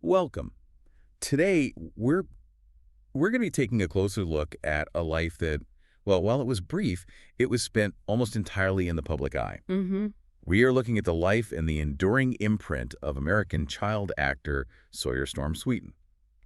Welcome. Today, we're going to be taking a closer look at a life that, well, while it was brief, it was spent almost entirely in the public eye. Mm-hmm. We are looking at the life and the enduring imprint of American child actor Sawyer Storm Sweeten.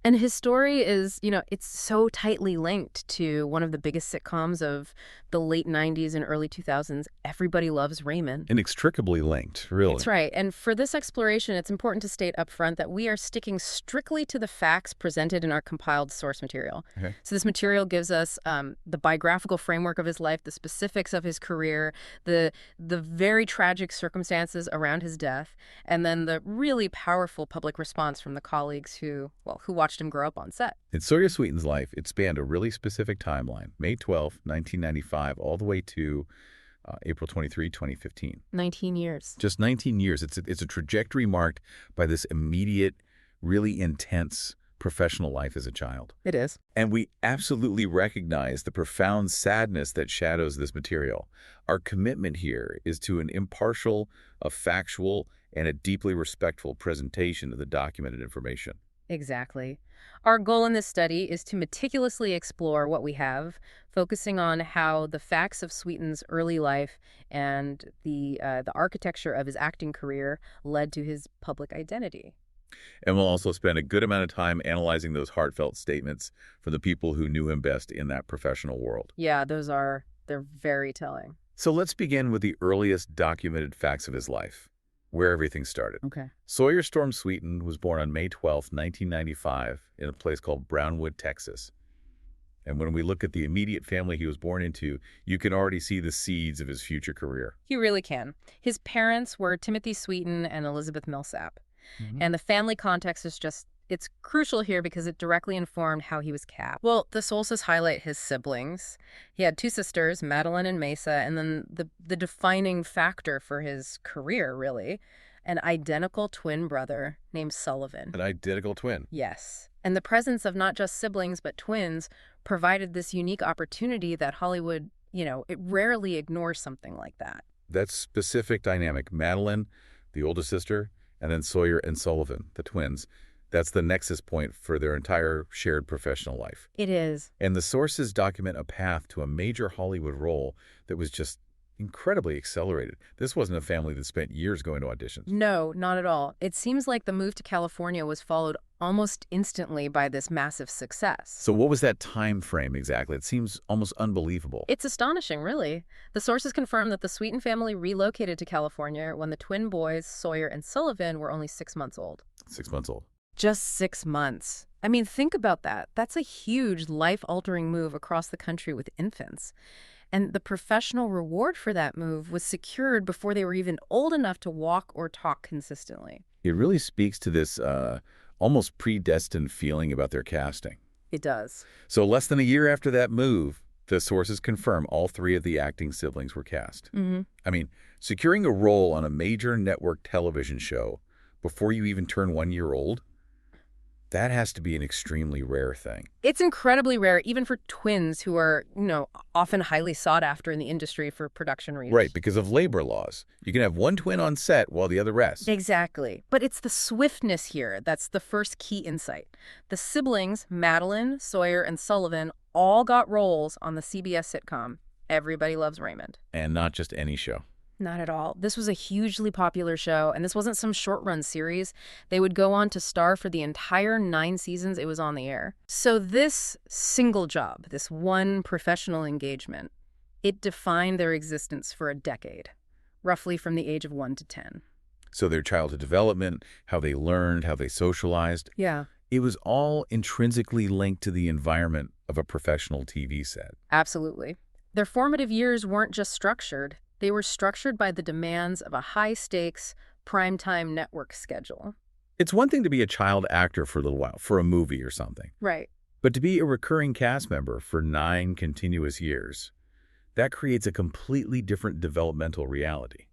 And his story is, it's so tightly linked to one of the biggest sitcoms of the late 90s and early 2000s, Everybody Loves Raymond. Inextricably linked, really. That's right. And for this exploration, it's important to state up front that we are sticking strictly to the facts presented in our compiled source material. Okay. So this material gives us the biographical framework of his life, the specifics of his career, the very tragic circumstances around his death, and then the really powerful public response from the colleagues who watched him grow up on set. In Sawyer Sweeten's life, it spanned a really specific timeline, May 12, 1995, all the way to April 23, 2015. 19 years. Just 19 years. It's a trajectory marked by this immediate, really intense professional life as a child. It is. And we absolutely recognize the profound sadness that shadows this material. Our commitment here is to an impartial, a factual, and a deeply respectful presentation of the documented information. Exactly. Our goal in this study is to meticulously explore what we have, focusing on how the facts of Sweeten's early life and the architecture of his acting career led to his public identity. And we'll also spend a good amount of time analyzing those heartfelt statements from the people who knew him best in that professional world. Yeah, they're very telling. So let's begin with the earliest documented facts of his life, where everything started. Okay. Sawyer Storm Sweeten was born on May 12, 1995, in a place called Brownwood, Texas. And when we look at the immediate family he was born into, you can already see the seeds of his future career. You really can. His parents were Timothy Sweeten and Elizabeth Millsap. Mm-hmm. And the family context is it's crucial here because it directly informed how he was cast. Well, the sources highlight his siblings. He had two sisters, Madeline and Mesa, and then the defining factor for his career, really, an identical twin brother named Sullivan. An identical twin. Yes. And the presence of not just siblings, but twins provided this unique opportunity that Hollywood, it rarely ignores something like that. That specific dynamic, Madeline, the oldest sister, and then Sawyer and Sullivan, the twins, that's the nexus point for their entire shared professional life. It is. And the sources document a path to a major Hollywood role that was just incredibly accelerated. This wasn't a family that spent years going to auditions. No, not at all. It seems like the move to California was followed almost instantly by this massive success. So what was that time frame exactly? It seems almost unbelievable. It's astonishing, really. The sources confirm that the Sweeten family relocated to California when the twin boys, Sawyer and Sullivan, were only 6 months old. 6 months old. Just 6 months. I mean, think about that. That's a huge life-altering move across the country with infants. And the professional reward for that move was secured before they were even old enough to walk or talk consistently. It really speaks to this almost predestined feeling about their casting. It does. So less than a year after that move, the sources confirm all three of the acting siblings were cast. Mm-hmm. I mean, securing a role on a major network television show before you even turn 1 year old, that has to be an extremely rare thing. It's incredibly rare, even for twins who are, often highly sought after in the industry for production reasons. Right, because of labor laws. You can have one twin on set while the other rests. Exactly. But it's the swiftness here that's the first key insight. The siblings, Madeline, Sawyer, and Sullivan, all got roles on the CBS sitcom Everybody Loves Raymond. And not just any show. Not at all. This was a hugely popular show, and this wasn't some short-run series. They would go on to star for the entire 9 seasons it was on the air. So this single job, this one professional engagement, it defined their existence for a decade, roughly from the age of 1 to 10. So their childhood development, how they learned, how they socialized. Yeah. It was all intrinsically linked to the environment of a professional TV set. Absolutely. Their formative years weren't just structured. They were structured by the demands of a high-stakes, primetime network schedule. It's one thing to be a child actor for a little while, for a movie or something. Right. But to be a recurring cast member for 9 continuous years, that creates a completely different developmental reality.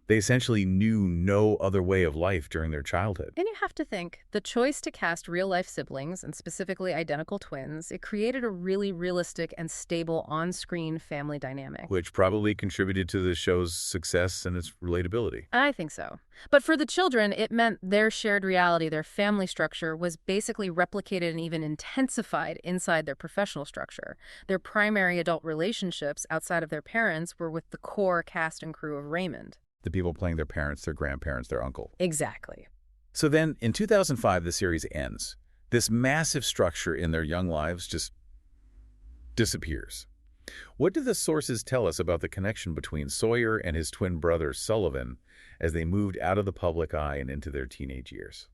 They essentially knew no other way of life during their childhood, And you have to think, the choice to cast real-life siblings, and specifically identical twins, it created a really realistic and stable on-screen family dynamic. which probably contributed to the show's success and its relatability. I think so. But for the children, it meant their shared reality, their family structure, was basically replicated and even intensified inside their professional structure. Their primary adult relationships outside of their parents were with the core cast and crew of Raymond. The people playing their parents, their grandparents, their uncle. Exactly. So then, in 2005, the series ends. This massive structure in their young lives just disappears. What do the sources tell us about the connection between Sawyer and his twin brother, Sullivan, as they moved out of the public eye and into their teenage years?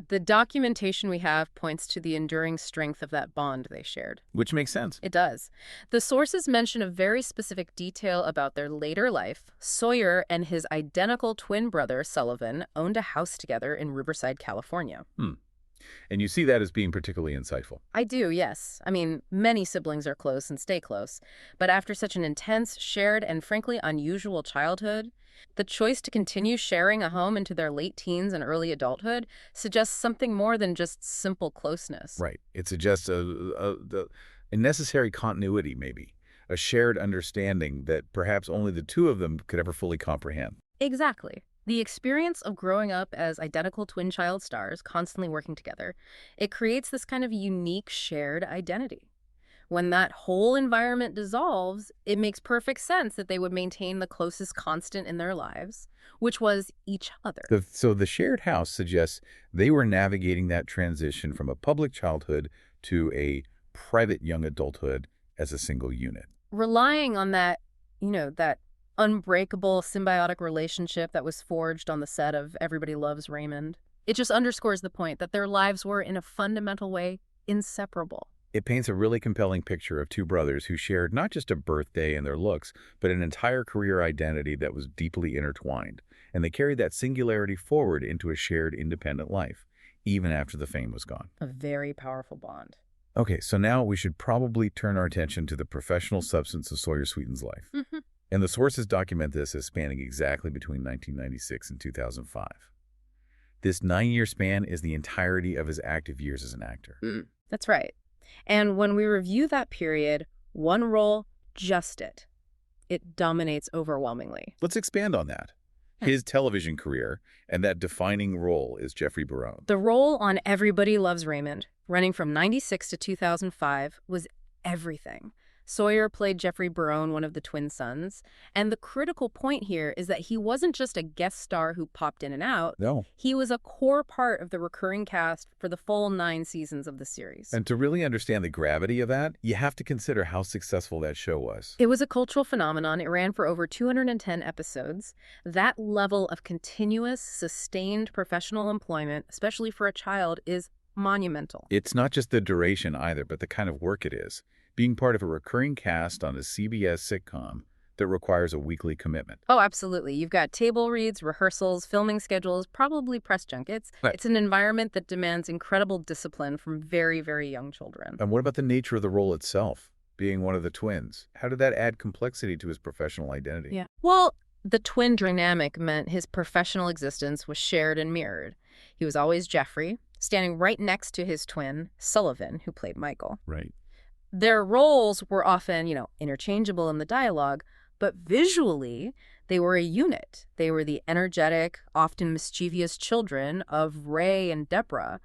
The documentation we have points to the enduring strength of that bond they shared. Which makes sense. It does. The sources mention a very specific detail about their later life. Sawyer and his identical twin brother, Sullivan, owned a house together in Riverside, California. And you see that as being particularly insightful. I do, yes. I mean, many siblings are close and stay close. But after such an intense, shared, and frankly unusual childhood, the choice to continue sharing a home into their late teens and early adulthood suggests something more than just simple closeness. Right. It suggests a necessary continuity, maybe. A shared understanding that perhaps only the two of them could ever fully comprehend. Exactly. The experience of growing up as identical twin child stars, constantly working together, it creates this kind of unique shared identity. When that whole environment dissolves, it makes perfect sense that they would maintain the closest constant in their lives, which was each other. So the shared house suggests they were navigating that transition from a public childhood to a private young adulthood as a single unit. Relying on that, that unbreakable symbiotic relationship that was forged on the set of Everybody Loves Raymond, it just underscores the point that their lives were, in a fundamental way, inseparable. It paints a really compelling picture of two brothers who shared not just a birthday and their looks, but an entire career identity that was deeply intertwined. And they carried that singularity forward into a shared independent life, even after the fame was gone. A very powerful bond. Okay, so now we should probably turn our attention to the professional substance of Sawyer Sweeten's life. And the sources document this as spanning exactly between 1996 and 2005. This 9-year span is the entirety of his active years as an actor. That's right. And when we review that period, one role, just it dominates overwhelmingly. Let's expand on that. His television career and that defining role is Jeffrey Barone. The role on Everybody Loves Raymond, running from 96 to 2005, was everything. Sawyer played Jeffrey Barone, one of the twin sons. And the critical point here is that he wasn't just a guest star who popped in and out. No. He was a core part of the recurring cast for the full 9 seasons of the series. And to really understand the gravity of that, you have to consider how successful that show was. It was a cultural phenomenon. It ran for over 210 episodes. That level of continuous, sustained professional employment, especially for a child, is monumental. It's not just the duration either, but the kind of work it is. Being part of a recurring cast on a CBS sitcom that requires a weekly commitment. Oh, absolutely. You've got table reads, rehearsals, filming schedules, probably press junkets. Right. It's an environment that demands incredible discipline from very, very young children. And what about the nature of the role itself, being one of the twins? How did that add complexity to his professional identity? Yeah. Well, the twin dynamic meant his professional existence was shared and mirrored. He was always Jeffrey, standing right next to his twin, Sullivan, who played Michael. Right. Their roles were often, interchangeable in the dialogue, but visually, they were a unit. They were the energetic, often mischievous children of Ray and Deborah.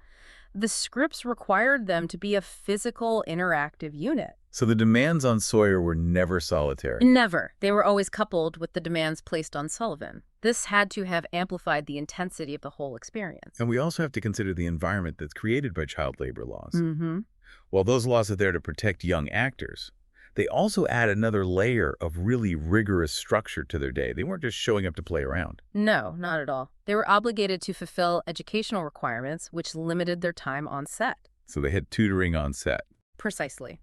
The scripts required them to be a physical, interactive unit. So the demands on Sawyer were never solitary. Never. They were always coupled with the demands placed on Sullivan. This had to have amplified the intensity of the whole experience. And we also have to consider the environment that's created by child labor laws. Mm-hmm. While those laws are there to protect young actors, they also add another layer of really rigorous structure to their day. They weren't just showing up to play around. No, not at all. They were obligated to fulfill educational requirements, which limited their time on set. So they had tutoring on set. Precisely.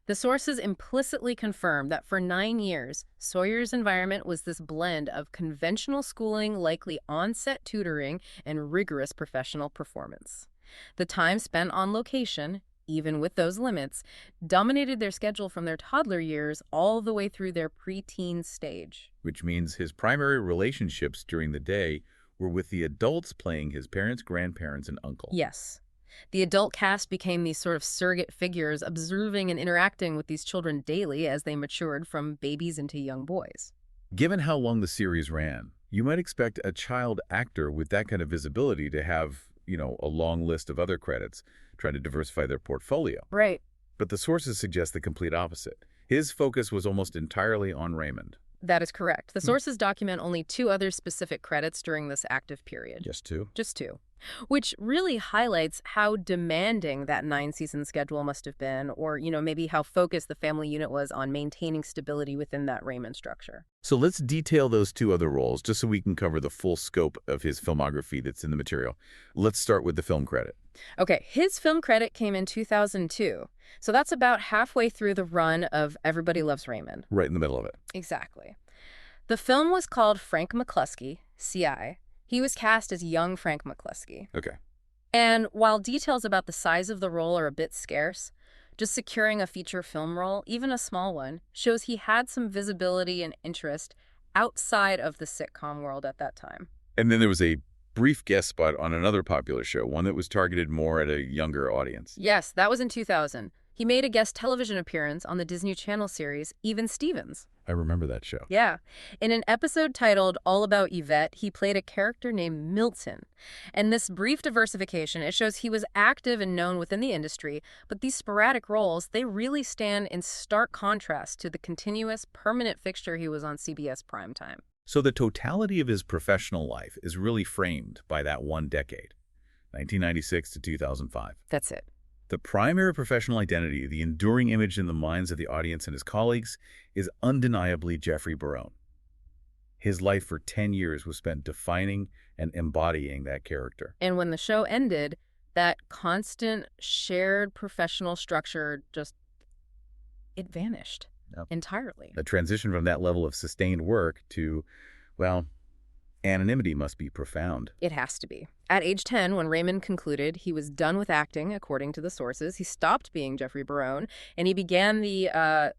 The sources implicitly confirm that for 9 years, Sawyer's environment was this blend of conventional schooling, likely on-set tutoring, and rigorous professional performance. The time spent on location, even with those limits, dominated their schedule from their toddler years all the way through their preteen stage. Which means his primary relationships during the day were with the adults playing his parents, grandparents, and uncle. Yes. The adult cast became these sort of surrogate figures, observing and interacting with these children daily as they matured from babies into young boys. Given how long the series ran, you might expect a child actor with that kind of visibility to have, a long list of other credits, trying to diversify their portfolio. Right. But the sources suggest the complete opposite. His focus was almost entirely on Raymond. That is correct. The sources document only 2 other specific credits during this active period. Just 2? Just 2. Which really highlights how demanding that 9-season schedule must have been, or, maybe how focused the family unit was on maintaining stability within that Raymond structure. So let's detail those 2 other roles, just so we can cover the full scope of his filmography that's in the material. Let's start with the film credit. Okay, his film credit came in 2002. So that's about halfway through the run of Everybody Loves Raymond. Right in the middle of it. Exactly. The film was called Frank McCluskey, CI. He was cast as young Frank McCluskey. Okay. And while details about the size of the role are a bit scarce, just securing a feature film role, even a small one, shows he had some visibility and interest outside of the sitcom world at that time. And then there was a brief guest spot on another popular show, one that was targeted more at a younger audience. Yes, that was in 2000. He made a guest television appearance on the Disney Channel series Even Stevens. I remember that show. Yeah. In an episode titled All About Yvette, he played a character named Milton. And this brief diversification, it shows he was active and known within the industry, but these sporadic roles, they really stand in stark contrast to the continuous, permanent fixture he was on CBS primetime. So the totality of his professional life is really framed by that one decade, 1996 to 2005. That's it. The primary professional identity, the enduring image in the minds of the audience and his colleagues, is undeniably Jeffrey Barone. His life for 10 years was spent defining and embodying that character. And when the show ended, that constant shared professional structure it vanished entirely. The transition from that level of sustained work to, anonymity must be profound. It has to be. At age 10, when Raymond concluded he was done with acting, according to the sources, he stopped being Jeffrey Barone, and he began the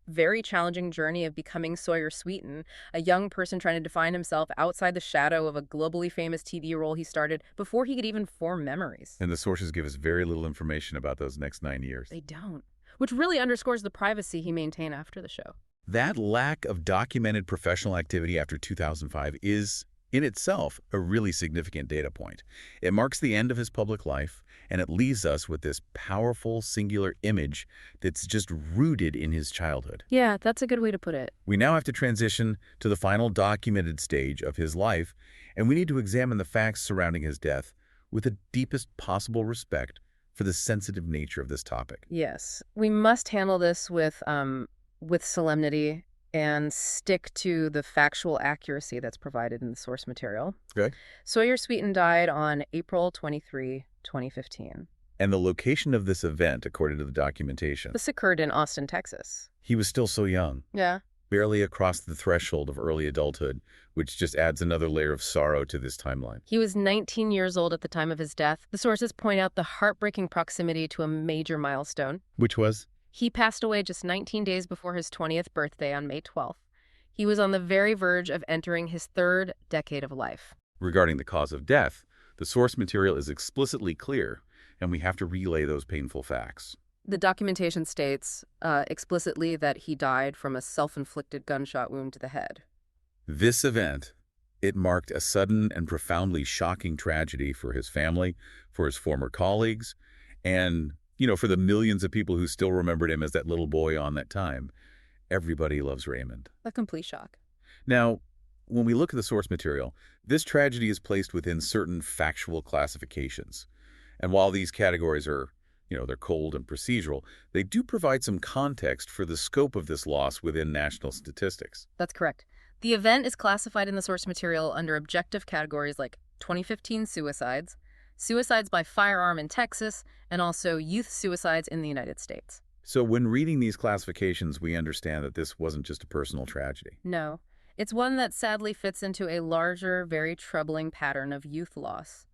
very challenging journey of becoming Sawyer Sweeten, a young person trying to define himself outside the shadow of a globally famous TV role he started before he could even form memories. And the sources give us very little information about those next 9 years. They don't, which really underscores the privacy he maintained after the show. That lack of documented professional activity after 2005 is, in itself, a really significant data point. It marks the end of his public life, and it leaves us with this powerful, singular image that's just rooted in his childhood. Yeah, that's a good way to put it. We now have to transition to the final documented stage of his life, and we need to examine the facts surrounding his death with the deepest possible respect for the sensitive nature of this topic. Yes, we must handle this with solemnity and stick to the factual accuracy that's provided in the source material. Okay. Sawyer Sweeten died on April 23, 2015. And the location of this event, according to the documentation. This occurred in Austin, Texas. He was still so young. Yeah. Barely across the threshold of early adulthood, which just adds another layer of sorrow to this timeline. He was 19 years old at the time of his death. The sources point out the heartbreaking proximity to a major milestone. Which was? He passed away just 19 days before his 20th birthday on May 12th. He was on the very verge of entering his 3rd decade of life. Regarding the cause of death, the source material is explicitly clear, and we have to relay those painful facts. The documentation states explicitly that he died from a self-inflicted gunshot wound to the head. This event, it marked a sudden and profoundly shocking tragedy for his family, for his former colleagues, and for the millions of people who still remembered him as that little boy on that time. Everybody loves Raymond. A complete shock. Now, when we look at the source material, this tragedy is placed within certain factual classifications. And while these categories are, they're cold and procedural, they do provide some context for the scope of this loss within national statistics. That's correct. The event is classified in the source material under objective categories like 2015 suicides, suicides by firearm in Texas, and also youth suicides in the United States. So when reading these classifications, we understand that this wasn't just a personal tragedy. No. It's one that sadly fits into a larger, very troubling pattern of youth loss.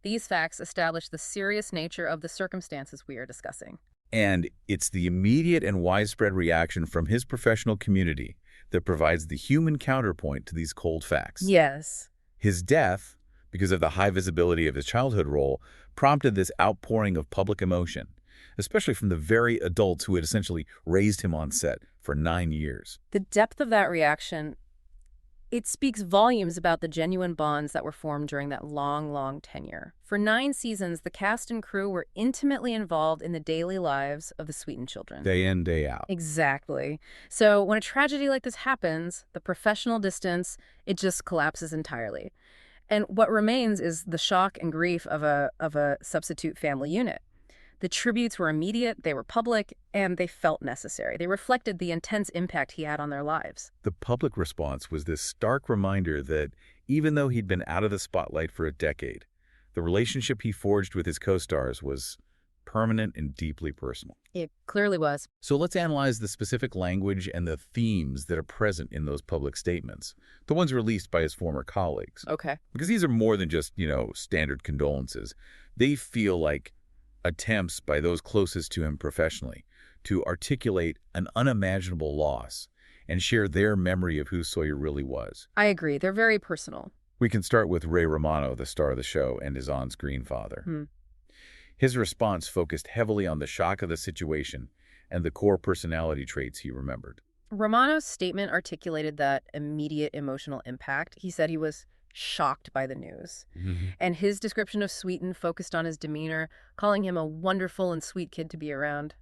These facts establish the serious nature of the circumstances we are discussing. And it's the immediate and widespread reaction from his professional community that provides the human counterpoint to these cold facts. Yes. His death, because of the high visibility of his childhood role, prompted this outpouring of public emotion, especially from the very adults who had essentially raised him on set for 9 years. The depth of that reaction, it speaks volumes about the genuine bonds that were formed during that long, long tenure. For 9 seasons, the cast and crew were intimately involved in the daily lives of the Sweeten children. Day in, day out. Exactly. So when a tragedy like this happens, the professional distance, it just collapses entirely. And what remains is the shock and grief of a substitute family unit. The tributes were immediate, they were public, and they felt necessary. They reflected the intense impact he had on their lives. The public response was this stark reminder that even though he'd been out of the spotlight for a decade, the relationship he forged with his co-stars was permanent and deeply personal. It clearly was. So let's analyze the specific language and the themes that are present in those public statements, the ones released by his former colleagues. Okay. Because these are more than just, standard condolences. They feel like attempts by those closest to him professionally to articulate an unimaginable loss and share their memory of who Sawyer really was. I agree. They're very personal. We can start with Ray Romano, the star of the show, and his on-screen father. His response focused heavily on the shock of the situation and the core personality traits he remembered. Romano's statement articulated that immediate emotional impact. He said he was shocked by the news. And his description of Sweeten focused on his demeanor, calling him a wonderful and sweet kid to be around.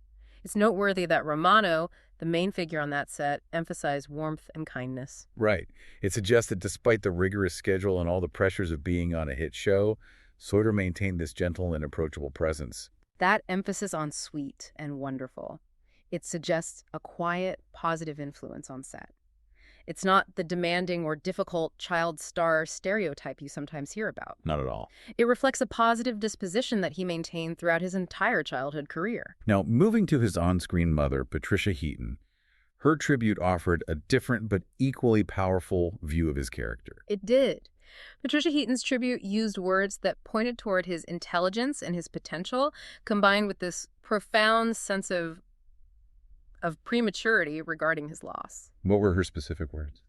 It's noteworthy that Romano, the main figure on that set, emphasized warmth and kindness. Right. It suggests that despite the rigorous schedule and all the pressures of being on a hit show, Sawyer maintained this gentle and approachable presence. That emphasis on sweet and wonderful, it suggests a quiet, positive influence on set. It's not the demanding or difficult child star stereotype you sometimes hear about. Not at all. It reflects a positive disposition that he maintained throughout his entire childhood career. Now, moving to his on-screen mother, Patricia Heaton, her tribute offered a different but equally powerful view of his character. It did. Patricia Heaton's tribute used words that pointed toward his intelligence and his potential, combined with this profound sense of prematurity regarding his loss. What were her specific words?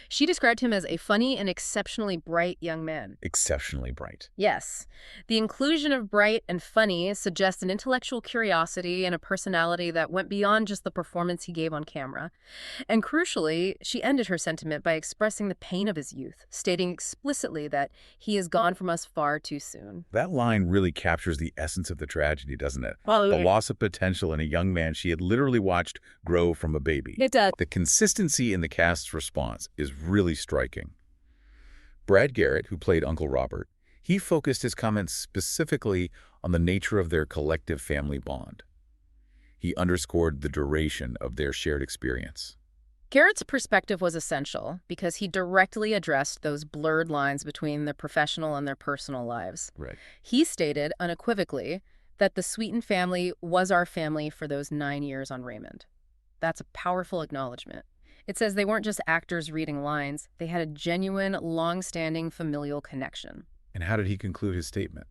She described him as a funny and exceptionally bright young man. Exceptionally bright. Yes. The inclusion of bright and funny suggests an intellectual curiosity and a personality that went beyond just the performance he gave on camera. And crucially, she ended her sentiment by expressing the pain of his youth, stating explicitly that he is gone from us far too soon. That line really captures the essence of the tragedy, doesn't it? Well, the loss of potential in a young man she had literally watched grow from a baby. It does. The consistency in the cast's response is really striking. Brad Garrett, who played Uncle Robert, he focused his comments specifically on the nature of their collective family bond. He underscored the duration of their shared experience. Garrett's perspective was essential because he directly addressed those blurred lines between their professional and their personal lives. Right. He stated unequivocally that the Sweeten family was our family for those 9 years on Raymond. That's a powerful acknowledgement. It says they weren't just actors reading lines. They had a genuine, long-standing familial connection. And how did he conclude his statement?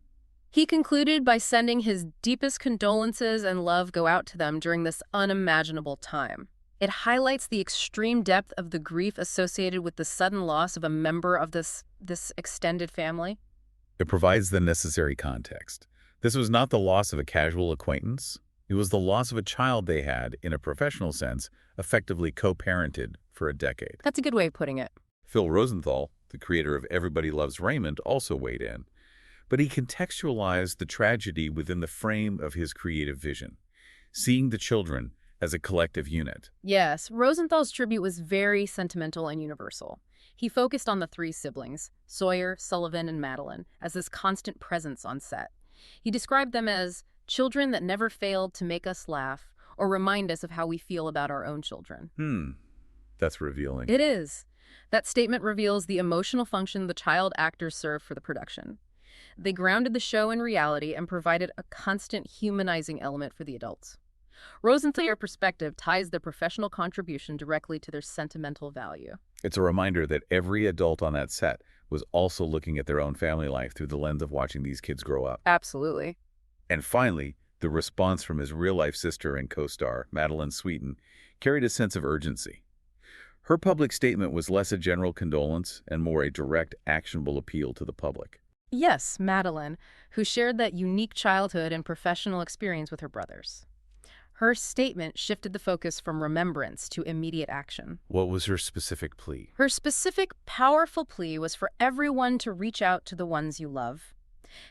He concluded by sending his deepest condolences and love go out to them during this unimaginable time. It highlights the extreme depth of the grief associated with the sudden loss of a member of this extended family. It provides the necessary context. This was not the loss of a casual acquaintance. It was the loss of a child they had, in a professional sense, effectively co-parented for a decade. That's a good way of putting it. Phil Rosenthal, the creator of Everybody Loves Raymond, also weighed in. But he contextualized the tragedy within the frame of his creative vision, seeing the children as a collective unit. Yes, Rosenthal's tribute was very sentimental and universal. He focused on the 3 siblings, Sawyer, Sullivan, and Madeline, as this constant presence on set. He described them as children that never failed to make us laugh or remind us of how we feel about our own children. That's revealing. It is. That statement reveals the emotional function the child actors serve for the production. They grounded the show in reality and provided a constant humanizing element for the adults. Rosenthal's perspective ties their professional contribution directly to their sentimental value. It's a reminder that every adult on that set was also looking at their own family life through the lens of watching these kids grow up. Absolutely. And finally, the response from his real-life sister and co-star, Sawyer Sweeten, carried a sense of urgency. Her public statement was less a general condolence and more a direct, actionable appeal to the public. Yes, Madeline, who shared that unique childhood and professional experience with her brothers. Her statement shifted the focus from remembrance to immediate action. What was her specific plea? Her specific, powerful plea was for everyone to reach out to the ones you love.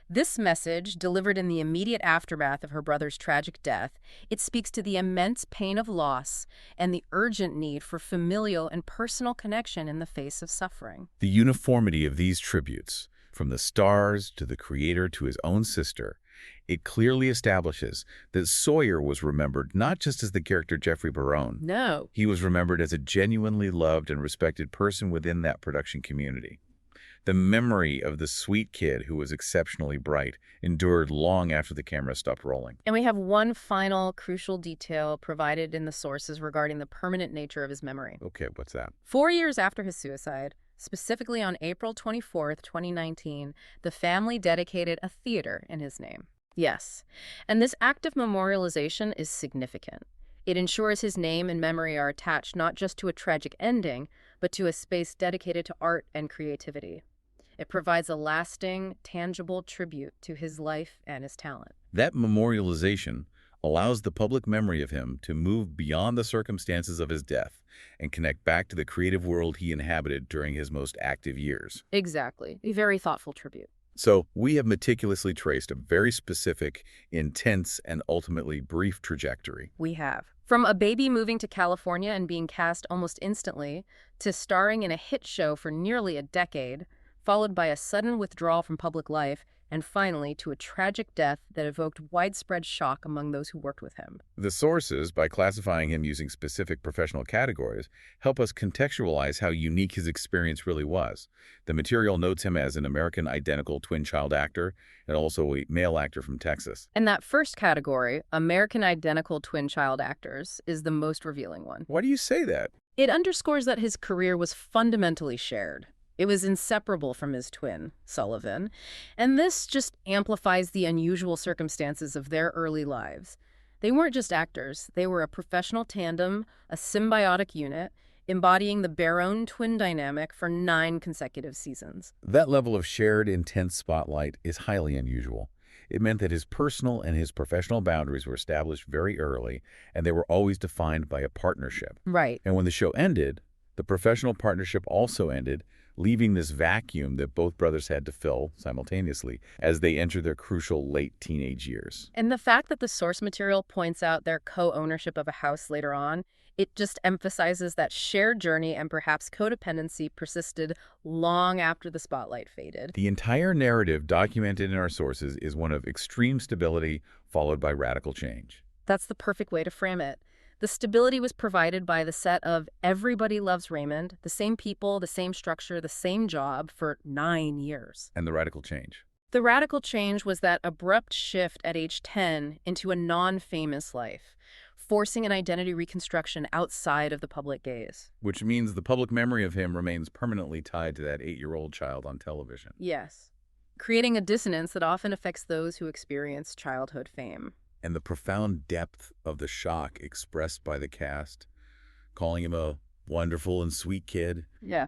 This message, delivered in the immediate aftermath of her brother's tragic death, it speaks to the immense pain of loss and the urgent need for familial and personal connection in the face of suffering. The uniformity of these tributes, from the stars to the creator to his own sister, it clearly establishes that Sawyer was remembered not just as the character Jeffrey Barone. No. He was remembered as a genuinely loved and respected person within that production community. The memory of the sweet kid who was exceptionally bright endured long after the camera stopped rolling. And we have one final crucial detail provided in the sources regarding the permanent nature of his memory. Okay, what's that? 4 years after his suicide, specifically on April 24th, 2019, the family dedicated a theater in his name. Yes, and this act of memorialization is significant. It ensures his name and memory are attached not just to a tragic ending, but to a space dedicated to art and creativity. It provides a lasting, tangible tribute to his life and his talent. That memorialization allows the public memory of him to move beyond the circumstances of his death and connect back to the creative world he inhabited during his most active years. Exactly. A very thoughtful tribute. So we have meticulously traced a very specific, intense, and ultimately brief trajectory. We have. From a baby moving to California and being cast almost instantly, to starring in a hit show for nearly a decade, followed by a sudden withdrawal from public life, and finally to a tragic death that evoked widespread shock among those who worked with him. The sources, by classifying him using specific professional categories, help us contextualize how unique his experience really was. The material notes him as an American identical twin child actor and also a male actor from Texas. And that first category, American identical twin child actors, is the most revealing one. Why do you say that? It underscores that his career was fundamentally shared. It was inseparable from his twin, Sullivan, and this just amplifies the unusual circumstances of their early lives. They weren't just actors, they were a professional tandem, a symbiotic unit, embodying the Barone twin dynamic for 9 consecutive seasons. That level of shared, intense spotlight is highly unusual. It meant that his personal and his professional boundaries were established very early, and they were always defined by a partnership. Right. And when the show ended, the professional partnership also ended, leaving this vacuum that both brothers had to fill simultaneously as they entered their crucial late teenage years. And the fact that the source material points out their co-ownership of a house later on, it just emphasizes that shared journey and perhaps codependency persisted long after the spotlight faded. The entire narrative documented in our sources is one of extreme stability followed by radical change. That's the perfect way to frame it. The stability was provided by the set of Everybody Loves Raymond, the same people, the same structure, the same job for 9 years. And the radical change. The radical change was that abrupt shift at age 10 into a non-famous life, forcing an identity reconstruction outside of the public gaze. Which means the public memory of him remains permanently tied to that 8-year-old child on television. Yes, creating a dissonance that often affects those who experience childhood fame. And the profound depth of the shock expressed by the cast, calling him a wonderful and sweet kid. Yeah.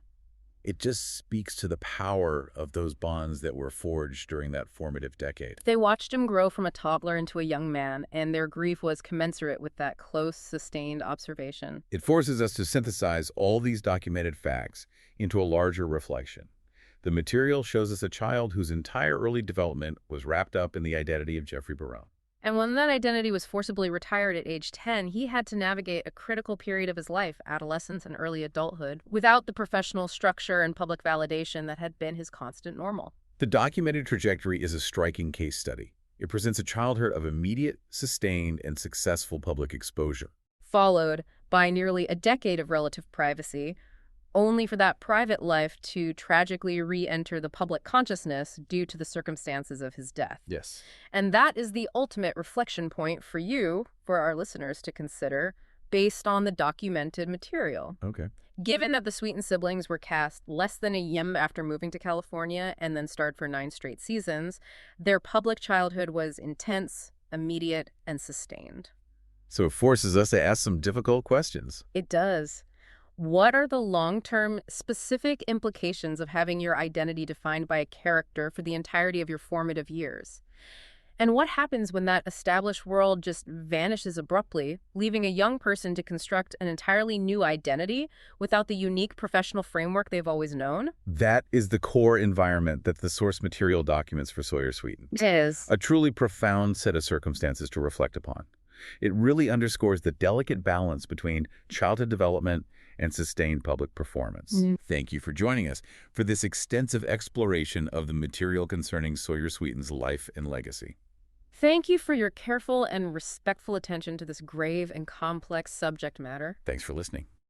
It just speaks to the power of those bonds that were forged during that formative decade. They watched him grow from a toddler into a young man, and their grief was commensurate with that close, sustained observation. It forces us to synthesize all these documented facts into a larger reflection. The material shows us a child whose entire early development was wrapped up in the identity of Jeffrey Barone. And when that identity was forcibly retired at age 10, he had to navigate a critical period of his life, adolescence and early adulthood, without the professional structure and public validation that had been his constant normal. The documented trajectory is a striking case study. It presents a childhood of immediate, sustained, and successful public exposure, followed by nearly a decade of relative privacy, only for that private life to tragically re-enter the public consciousness due to the circumstances of his death. Yes. And that is the ultimate reflection point for you, for our listeners to consider. based on the documented material. Okay. Given that the Sweeten siblings were cast less than a year after moving to California and then starred for 9 straight seasons, their public childhood was intense, immediate, and sustained. So it forces us to ask some difficult questions. It does. What are the long-term specific implications of having your identity defined by a character for the entirety of your formative years? And what happens when that established world just vanishes abruptly, leaving a young person to construct an entirely new identity without the unique professional framework they've always known? That is the core environment that the source material documents for Sawyer Sweeten. It is. A truly profound set of circumstances to reflect upon. It really underscores the delicate balance between childhood development and sustained public performance. Thank you for joining us for this extensive exploration of the material concerning Sawyer Sweeten's life and legacy. Thank you for your careful and respectful attention to this grave and complex subject matter. Thanks for listening.